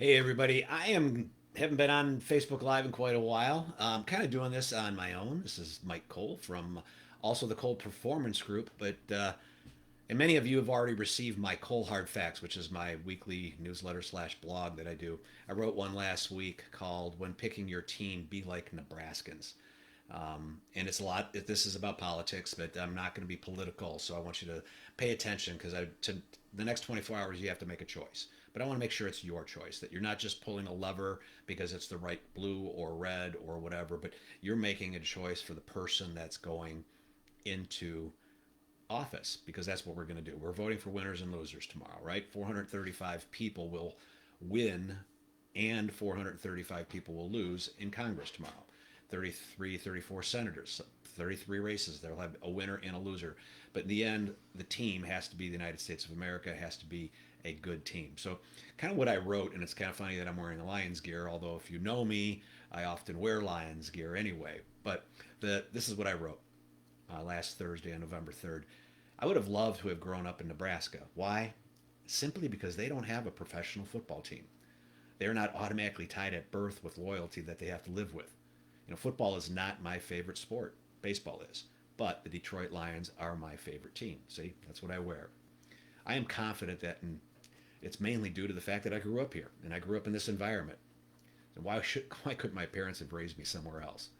Hey everybody, haven't been on Facebook Live in quite a while. I'm kind of doing this on my own. This is Mike Cole from also the Cole Performance Group, and many of you have already received my Cole Hard Facts, which is my weekly newsletter slash blog that I do. I wrote one last week called "When Picking Your Team, Be Like Nebraskans." And it's a lot. This is about politics, but I'm not going to be political. So I want you to pay attention because to the next 24 hours you have to make a choice. But I want to make sure it's your choice. That you're not just pulling a lever because it's the right blue or red or whatever, but you're making a choice for the person that's going into office because that's what we're going to do. We're voting for winners and losers tomorrow, right? 435 people will win and 435 people will lose in Congress tomorrow. 33, 34 senators, 33 races. They'll have a winner and a loser. But in the end, the team has to be the United States of America. It has to be a good team. So, kind of what I wrote, and it's kind of funny that I'm wearing a Lions gear, although if you know me, I often wear Lions gear anyway. But this is what I wrote last Thursday on November 3rd. I would have loved to have grown up in Nebraska. Why? Simply because they don't have a professional football team. They're not automatically tied at birth with loyalty that they have to live with. Football is not my favorite sport. Baseball is. But the Detroit Lions are my favorite team. See, that's what I wear. I am confident that it's mainly due to the fact that I grew up here and I grew up in this environment. And why couldn't my parents have raised me somewhere else?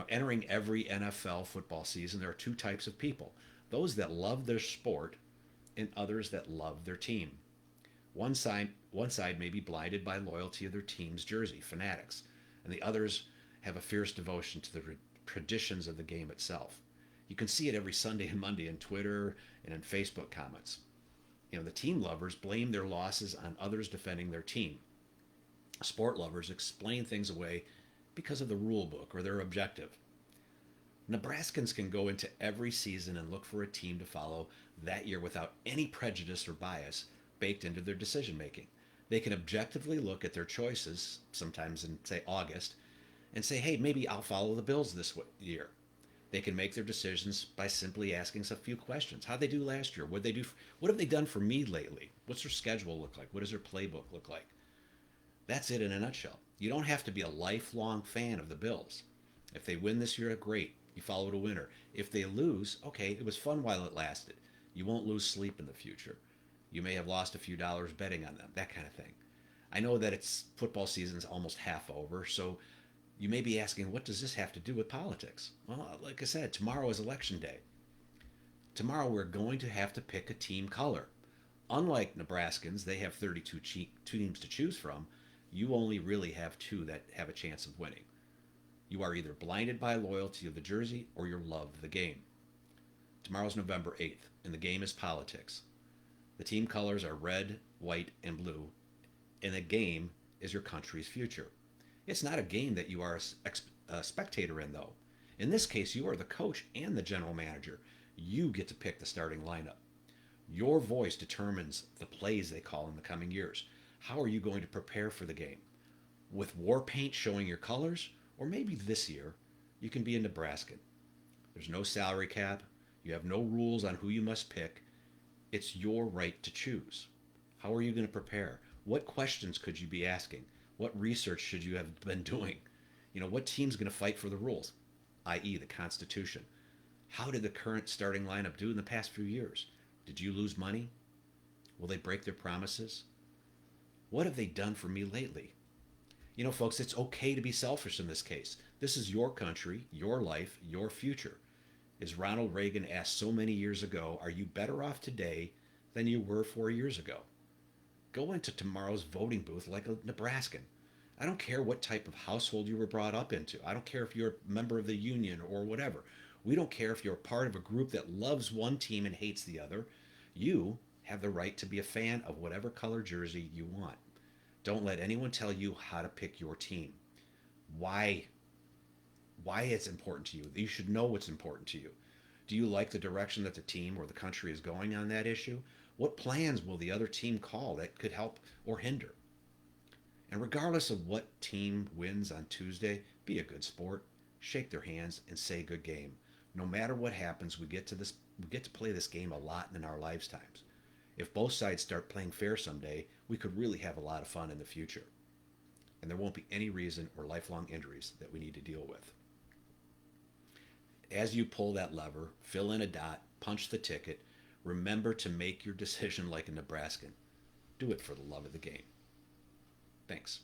Entering every NFL football season, there are two types of people: those that love their sport and others that love their team. One side may be blinded by loyalty of their team's jersey, fanatics, and the others have a fierce devotion to the traditions of the game itself. You can see it every Sunday and Monday in Twitter and in Facebook comments. The team lovers blame their losses on others defending their team. Sport lovers explain things away because of the rule book or their objective. Nebraskans can go into every season and look for a team to follow that year without any prejudice or bias baked into their decision making. They can objectively look at their choices, sometimes in, say, August, and say, hey, maybe I'll follow the Bills this year. They can make their decisions by simply asking us a few questions. How'd they do last year? What have they done for me lately? What's their schedule look like? What does their playbook look like? That's it in a nutshell. You don't have to be a lifelong fan of the Bills. If they win this year, great. You followed a winner. If they lose, okay, it was fun while it lasted. You won't lose sleep in the future. You may have lost a few dollars betting on them, that kind of thing. I know that it's football season's almost half over, so you may be asking, what does this have to do with politics? Well, like I said, tomorrow is election day. Tomorrow we're going to have to pick a team color. Unlike Nebraskans, they have 32 teams to choose from. You only really have two that have a chance of winning. You are either blinded by loyalty of the jersey or your love of the game. Tomorrow's November 8th, and the game is politics. The team colors are red, white, and blue, and the game is your country's future. It's not a game that you are a spectator in, though. In this case, you are the coach and the general manager. You get to pick the starting lineup. Your voice determines the plays they call in the coming years. How are you going to prepare for the game? With war paint showing your colors? Or maybe this year, you can be a Nebraskan. There's no salary cap. You have no rules on who you must pick. It's your right to choose. How are you going to prepare? What questions could you be asking? What research should you have been doing? What team's going to fight for the rules, i.e., the Constitution? How did the current starting lineup do in the past few years? Did you lose money? Will they break their promises? What have they done for me lately? Folks, it's okay to be selfish in this case. This is your country, your life, your future. As Ronald Reagan asked so many years ago, are you better off today than you were 4 years ago? Go into tomorrow's voting booth like a Nebraskan. I don't care what type of household you were brought up into. I don't care if you're a member of the union or whatever. We don't care if you're part of a group that loves one team and hates the other. You have the right to be a fan of whatever color jersey you want. Don't let anyone tell you how to pick your team. Why? Why it's important to you. You should know what's important to you. Do you like the direction that the team or the country is going on that issue? What plans will the other team call that could help or hinder? And regardless of what team wins on Tuesday, be a good sport, shake their hands, and say good game. No matter what happens, we get to play this game a lot in our lifetimes. If both sides start playing fair someday, we could really have a lot of fun in the future. And there won't be any reason or lifelong injuries that we need to deal with. As you pull that lever, fill in a dot, punch the ticket, remember to make your decision like a Nebraskan. Do it for the love of the game. Thanks.